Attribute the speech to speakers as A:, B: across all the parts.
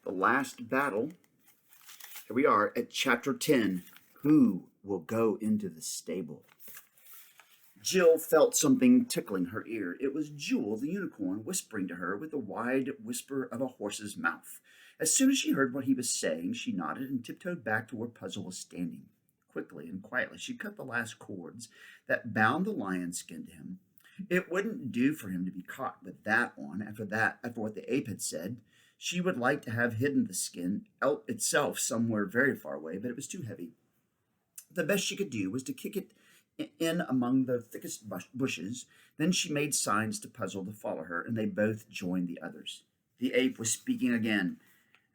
A: the last battle. Here we are at chapter 10. Who will go into the stable? Jill felt something tickling her ear. It was Jewel the unicorn whispering to her with the wide whisper of a horse's mouth. As soon as she heard what he was saying, she nodded and tiptoed back to where Puzzle was standing. Quickly and quietly, she cut the last cords that bound the lion skin to him. It wouldn't do for him to be caught with that on after what the ape had said. She would like to have hidden the skin itself somewhere very far away, but it was too heavy. The best she could do was to kick it in among the thickest bushes. Then she made signs to Puzzle to follow her, and they both joined the others. The ape was speaking again.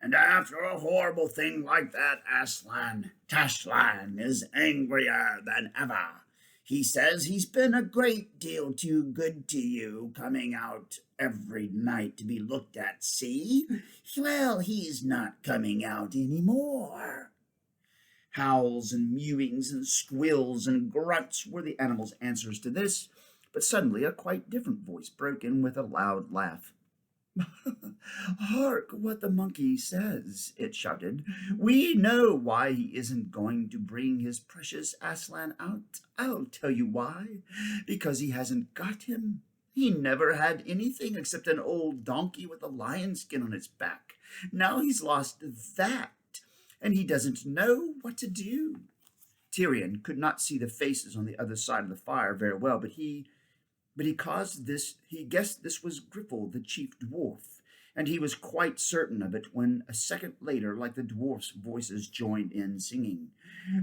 A: And after a horrible thing like that, Tashlan is angrier than ever. He says he's been a great deal too good to you, coming out every night to be looked at, see? Well, he's not coming out anymore. Howls and mewings and squeals and grunts were the animal's answers to this, but suddenly a quite different voice broke in with a loud laugh. Hark what the monkey says, it shouted. We know why he isn't going to bring his precious Aslan out. I'll tell you why. Because he hasn't got him. He never had anything except an old donkey with a lion skin on its back. Now he's lost that, and he doesn't know what to do. Tyrion could not see the faces on the other side of the fire very well, but he guessed this was Griffle, the chief dwarf, and he was quite certain of it when a second later, like the dwarf's voices joined in singing.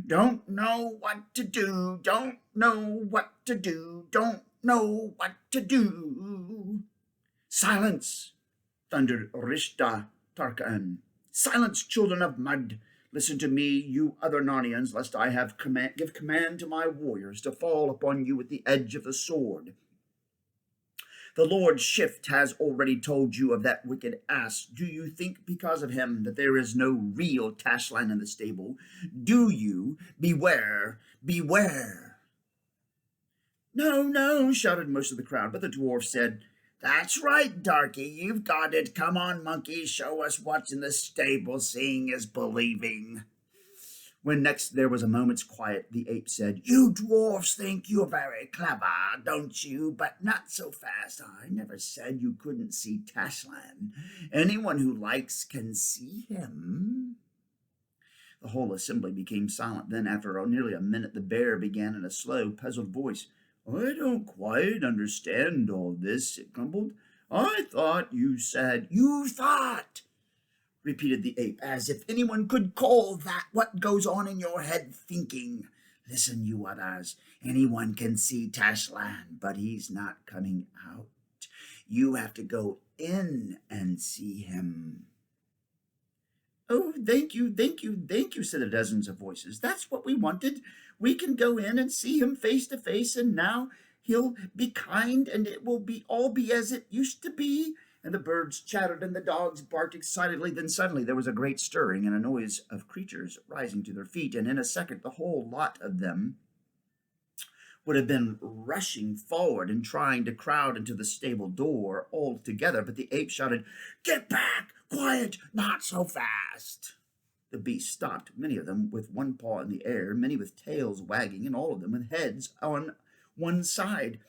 A: Don't know what to do, don't know what to do, don't know what to do. Silence, thundered Rishta Tarkaan. Silence, children of mud. Listen to me, you other Narnians, lest I give command to my warriors to fall upon you with the edge of the sword. The Lord Shift has already told you of that wicked ass. Do you think because of him that there is no real Tashlan in the stable? Do you? Beware, beware. No, no, shouted most of the crowd, but the dwarf said, That's right, Darky, you've got it. Come on, monkey, show us what's in the stable. Seeing is believing. When next there was a moment's quiet, the ape said, You dwarfs think you're very clever, don't you? But not so fast. I never said you couldn't see Tashlan. Anyone who likes can see him. The whole assembly became silent. Then, after nearly a minute, the bear began in a slow, puzzled voice. I don't quite understand all this, it grumbled. I thought you said, You thought, repeated the ape, as if anyone could call that what goes on in your head thinking. Listen, you others, anyone can see Tashlan, but he's not coming out. You have to go in and see him. Oh, thank you, said a dozens of voices. That's what we wanted. We can go in and see him face to face, and now he'll be kind, and it will all be as it used to be. And the birds chattered and the dogs barked excitedly. Then suddenly there was a great stirring and a noise of creatures rising to their feet, and in a second the whole lot of them would have been rushing forward and trying to crowd into the stable door all together, but the ape shouted, Get back! Quiet! Not so fast! The beasts stopped, many of them with one paw in the air, many with tails wagging, and all of them with heads on one side.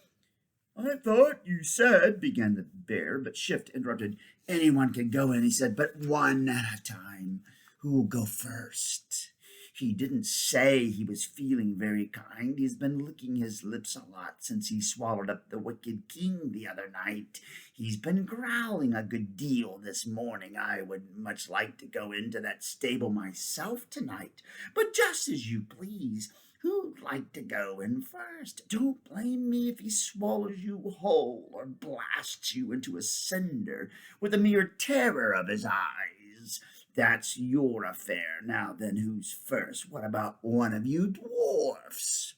A: I thought you said, began the bear, but Shift interrupted. Anyone can go in, he said, but one at a time. Who'll go first? He didn't say he was feeling very kind. He's been licking his lips a lot since he swallowed up the wicked king the other night. He's been growling a good deal this morning. I would much like to go into that stable myself tonight, but just as you please. Who'd like to go in first? Don't blame me if he swallows you whole or blasts you into a cinder with the mere terror of his eyes. That's your affair. Now then, who's first? What about one of you dwarfs?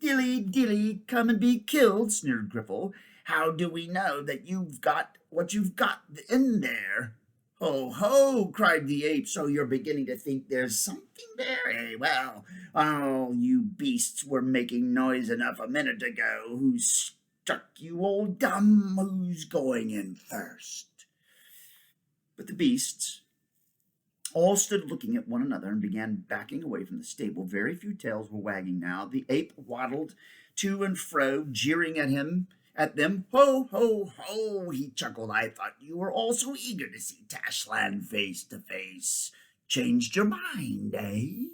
A: Dilly, dilly, come and be killed, sneered Griffle. How do we know that you've got what you've got in there? Ho, ho, cried the ape, so you're beginning to think there's something there, eh? Well, all you beasts were making noise enough a minute ago. Who struck you all dumb? Who's going in first? But the beasts All stood looking at one another and began backing away from the stable. Very few tails were wagging now. The ape waddled to and fro, jeering at them. Ho, ho, ho, he chuckled. I thought you were all so eager to see Tashland face to face. Changed your mind, eh?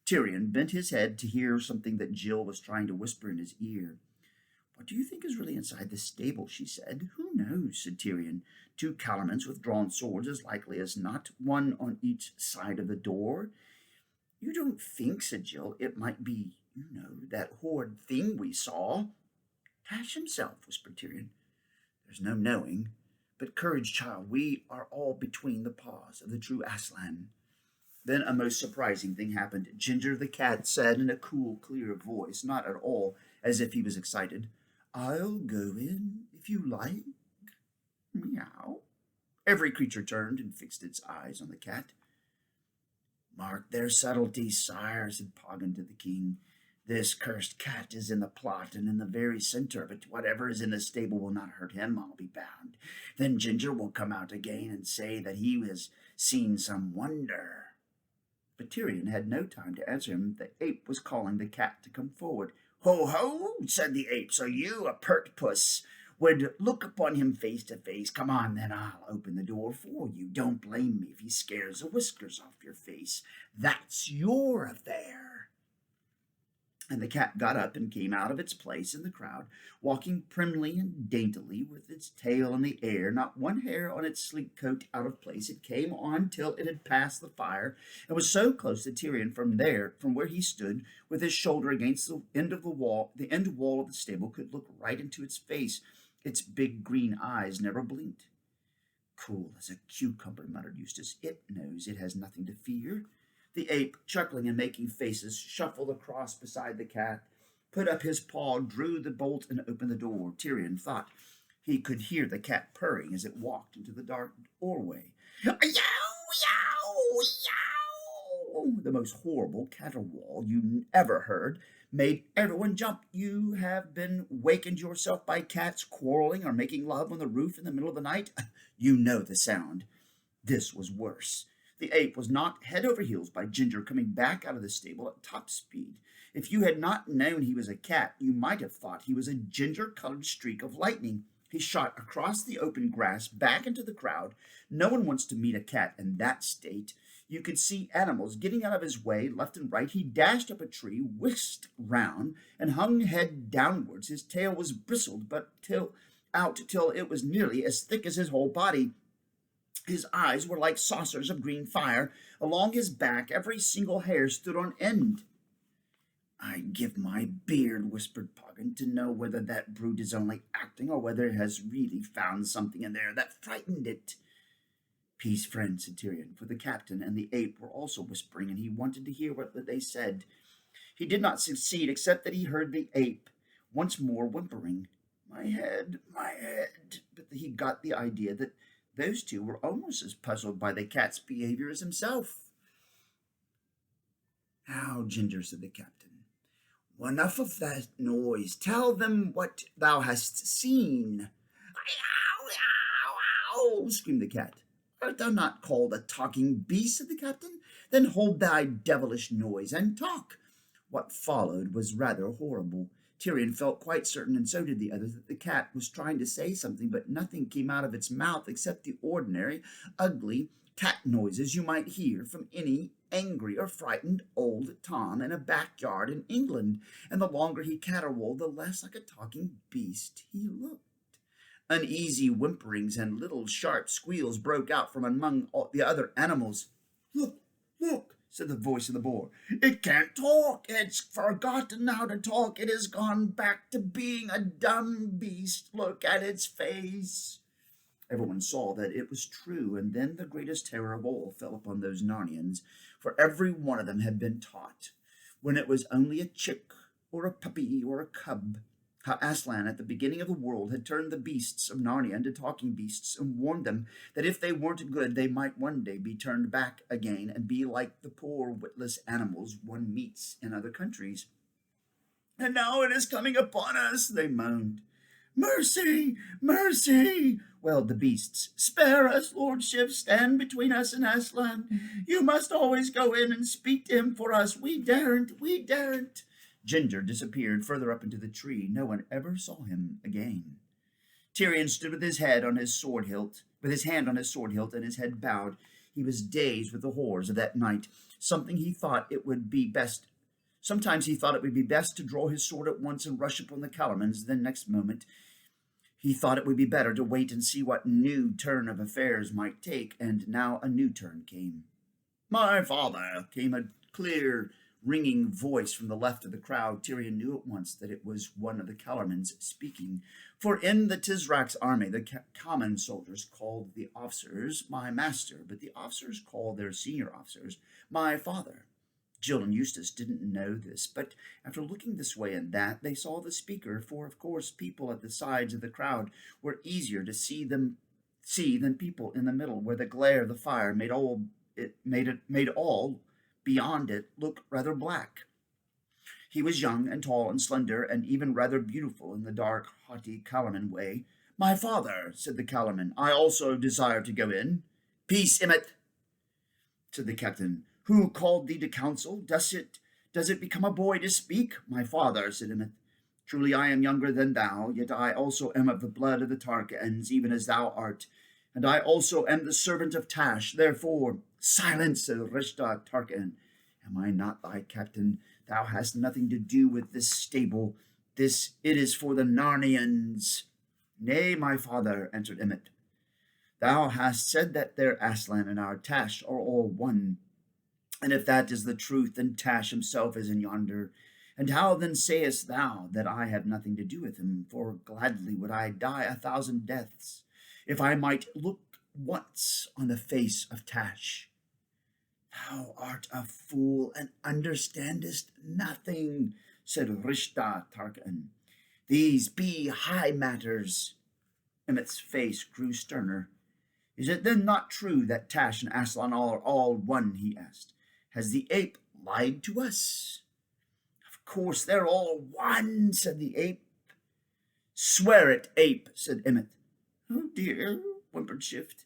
A: Tyrion bent his head to hear something that Jill was trying to whisper in his ear. What do you think is really inside the stable? She said. Who knows, said Tyrion. 2 Calamans with drawn swords, as likely as not, one on each side of the door. You don't think, said Jill, it might be, that horrid thing we saw? Tash himself, whispered Tyrion. There's no knowing. But courage, child, we are all between the paws of the true Aslan. Then a most surprising thing happened. Ginger the cat said in a cool, clear voice, not at all as if he was excited, I'll go in if you like. Meow. Every creature turned and fixed its eyes on the cat. Mark their subtlety, sire, said Poggin to the king. This cursed cat is in the plot and in the very center of it. Whatever is in the stable will not hurt him, I'll be bound. Then Ginger will come out again and say that he has seen some wonder. But Tyrion had no time to answer him. The ape was calling the cat to come forward. Ho, ho, said the ape, so you, a pert puss, would look upon him face to face. Come on, then I'll open the door for you. Don't blame me if he scares the whiskers off your face. That's your affair. And the cat got up and came out of its place in the crowd, walking primly and daintily with its tail in the air, not one hair on its sleek coat out of place. It came on till it had passed the fire, and was so close to Tyrion from where he stood, with his shoulder against the end wall of the stable, could look right into its face. Its big green eyes never blinked. Cool as a cucumber, muttered Eustace. It knows it has nothing to fear. The ape, chuckling and making faces, shuffled across beside the cat, put up his paw, drew the bolt, and opened the door. Tyrion thought he could hear the cat purring as it walked into the dark doorway. Yow, yow, yow! The most horrible caterwaul you ever heard made everyone jump. You have been wakened yourself by cats quarreling or making love on the roof in the middle of the night? You know the sound. This was worse. The ape was knocked head over heels by Ginger, coming back out of the stable at top speed. If you had not known he was a cat, you might have thought he was a ginger-colored streak of lightning. He shot across the open grass, back into the crowd. No one wants to meet a cat in that state. You could see animals getting out of his way left and right. He dashed up a tree, whisked round, and hung head downwards. His tail was bristled, but till it was nearly as thick as his whole body. His eyes were like saucers of green fire. Along his back, every single hair stood on end. I'd give my beard, whispered Poggin, to know whether that brute is only acting or whether it has really found something in there that frightened it. Peace, friend, said Tyrion, for the captain and the ape were also whispering, and he wanted to hear what they said. He did not succeed, except that he heard the ape once more whimpering, my head, but he got the idea that those two were almost as puzzled by the cat's behavior as himself. Now, Ginger, said the captain, well, enough of that noise. Tell them what thou hast seen. Ow, ow, ow, screamed the cat. Art thou not called a talking beast, said the captain? Then hold thy devilish noise and talk. What followed was rather horrible. Tyrion felt quite certain, and so did the others, that the cat was trying to say something, but nothing came out of its mouth except the ordinary, ugly cat noises you might hear from any angry or frightened old Tom in a backyard in England, and the longer he caterwauled, the less like a talking beast he looked. Uneasy whimperings and little sharp squeals broke out from among all the other animals. Look, look, said the voice of the boar. It can't talk. It's forgotten how to talk. It has gone back to being a dumb beast. Look at its face. Everyone saw that it was true, and then the greatest terror of all fell upon those Narnians, for every one of them had been taught, when it was only a chick or a puppy or a cub, how Aslan at the beginning of the world had turned the beasts of Narnia into talking beasts, and warned them that if they weren't good, they might one day be turned back again and be like the poor witless animals one meets in other countries. And now it is coming upon us, they moaned. Mercy! Mercy! Wailed the beasts. Spare us, lordship. Stand between us and Aslan. You must always go in and speak to him for us. We daren't. We daren't. Ginger disappeared further up into the tree. No one ever saw him again. Tyrion stood with his head on his sword hilt, with his hand on his sword hilt and his head bowed. He was dazed with the horrors of that night. Sometimes he thought it would be best to draw his sword at once and rush upon the Calormens. Then next moment he thought it would be better to wait and see what new turn of affairs might take, and now a new turn came. My father, came a clear, ringing voice from the left of the crowd. Tyrion knew at once that it was one of the Calormens speaking, for in the Tizrak's army the common soldiers called the officers my master, but the officers called their senior officers my father. Jill and Eustace didn't know this, but after looking this way and that, they saw the speaker, for of course people at the sides of the crowd were easier to see than people in the middle, where the glare of the fire made all beyond it look rather black. He was young and tall and slender, and even rather beautiful in the dark, haughty Calormen way. My father, said the Calormen, I also desire to go in. Peace, Emmett, said the captain. Who called thee to council? Does it become a boy to speak? My father, said Emmett. Truly I am younger than thou, yet I also am of the blood of the Tarkaans, even as thou art, and I also am the servant of Tash. Therefore, silence, said Rishta Tarkaan. Am I not thy captain? Thou hast nothing to do with this stable. It is for the Narnians. Nay, my father, answered Emmett. Thou hast said that their Aslan and our Tash are all one. And if that is the truth, then Tash himself is in yonder. And how then sayest thou that I have nothing to do with him? For gladly would I die 1,000 deaths, if I might look once on the face of Tash. Thou art a fool, and understandest nothing, said Rishta Tarkaan. These be high matters. Emmett's face grew sterner. Is it then not true that Tash and Aslan are all one? He asked. Has the ape lied to us? Of course they're all one, said the ape. Swear it, ape, said Emmett. Oh dear, whimpered Shift.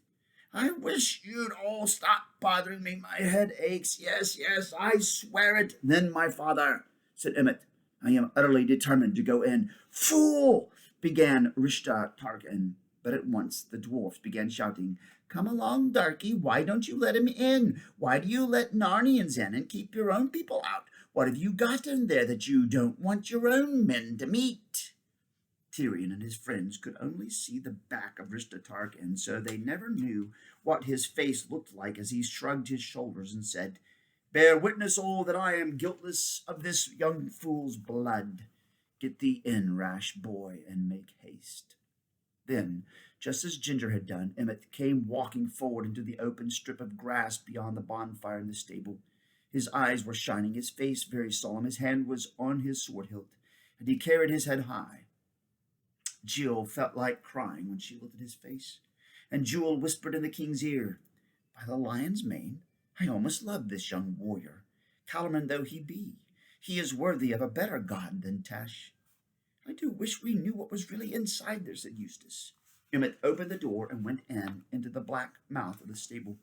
A: I wish you'd all stop bothering me. My head aches. Yes, I swear it. Then, my father, said Emmett, I am utterly determined to go in. Fool, began Rishta Tarkaan. But at once the dwarfs began shouting, Come along, darky, why don't you let him in? Why do you let Narnians in and keep your own people out? What have you got in there that you don't want your own men to meet? Tyrion and his friends could only see the back of Rishta Tarkaan, so they never knew what his face looked like as he shrugged his shoulders and said, Bear witness all that I am guiltless of this young fool's blood. Get thee in, rash boy, and make haste. Then, just as Ginger had done, Emmett came walking forward into the open strip of grass beyond the bonfire in the stable. His eyes were shining, his face very solemn, his hand was on his sword hilt, and he carried his head high. Jill felt like crying when she looked at his face, and Jewel whispered in the king's ear, By the lion's mane, I almost love this young warrior. Calormen though he be, he is worthy of a better god than Tash. I do wish we knew what was really inside there, said Eustace. Emmett opened the door and went into the black mouth of the stable.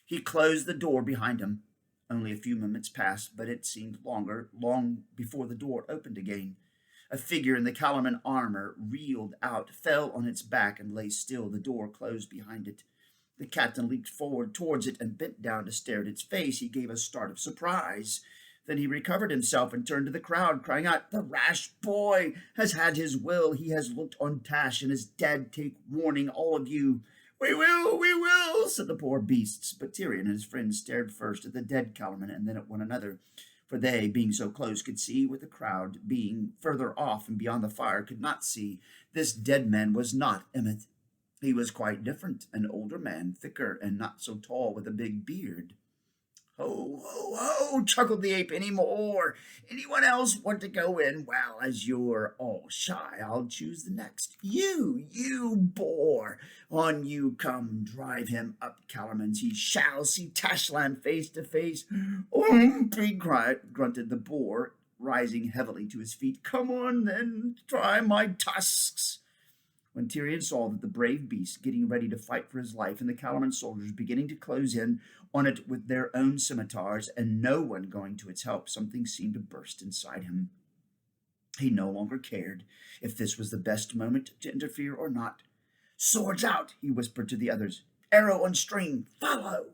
A: He closed the door behind him. Only a few moments passed, but it seemed long before the door opened again. A figure in the Calormen armor reeled out, fell on its back, and lay still. The door closed behind it. The captain leaped forward towards it and bent down to stare at its face. He gave a start of surprise. Then he recovered himself and turned to the crowd, crying out, The rash boy has had his will. He has looked on Tash and is dead. Take warning, all of you. We will, said the poor beasts. But Tyrion and his friends stared first at the dead Calormen and then at one another, for they, being so close, could see what the crowd, being further off and beyond the fire, could not see. This dead man was not Emmett. He was quite different, an older man, thicker and not so tall, with a big beard. Ho, ho, ho, chuckled the ape. Any more? Anyone else want to go in? Well, as you're all shy, I'll choose the next. You boar. On you come, drive him up, Calormens. He shall see Tashlan face to face. Grunted the boar, rising heavily to his feet. Come on, then, try my tusks. When Tyrion saw that the brave beast getting ready to fight for his life and the Calaman soldiers beginning to close in on it with their own scimitars and no one going to its help, something seemed to burst inside him. He no longer cared if this was the best moment to interfere or not. "Swords out," he whispered to the others. "Arrow on string, follow!"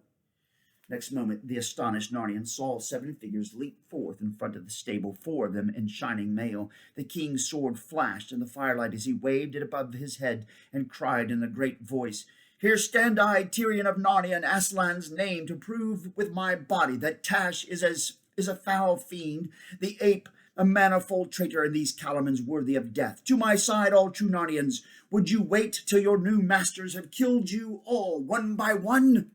A: Next moment, the astonished Narnians saw 7 figures leap forth in front of the stable, 4 of them in shining mail. The king's sword flashed in the firelight as he waved it above his head and cried in a great voice, "Here stand I, Tyrion of Narnia, in Aslan's name, to prove with my body that Tash is a foul fiend, the ape a manifold traitor, and these Calamans worthy of death. To my side, all true Narnians. Would you wait till your new masters have killed you all one by one?"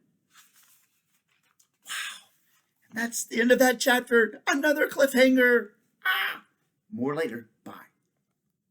A: That's the end of that chapter. Another cliffhanger. More later.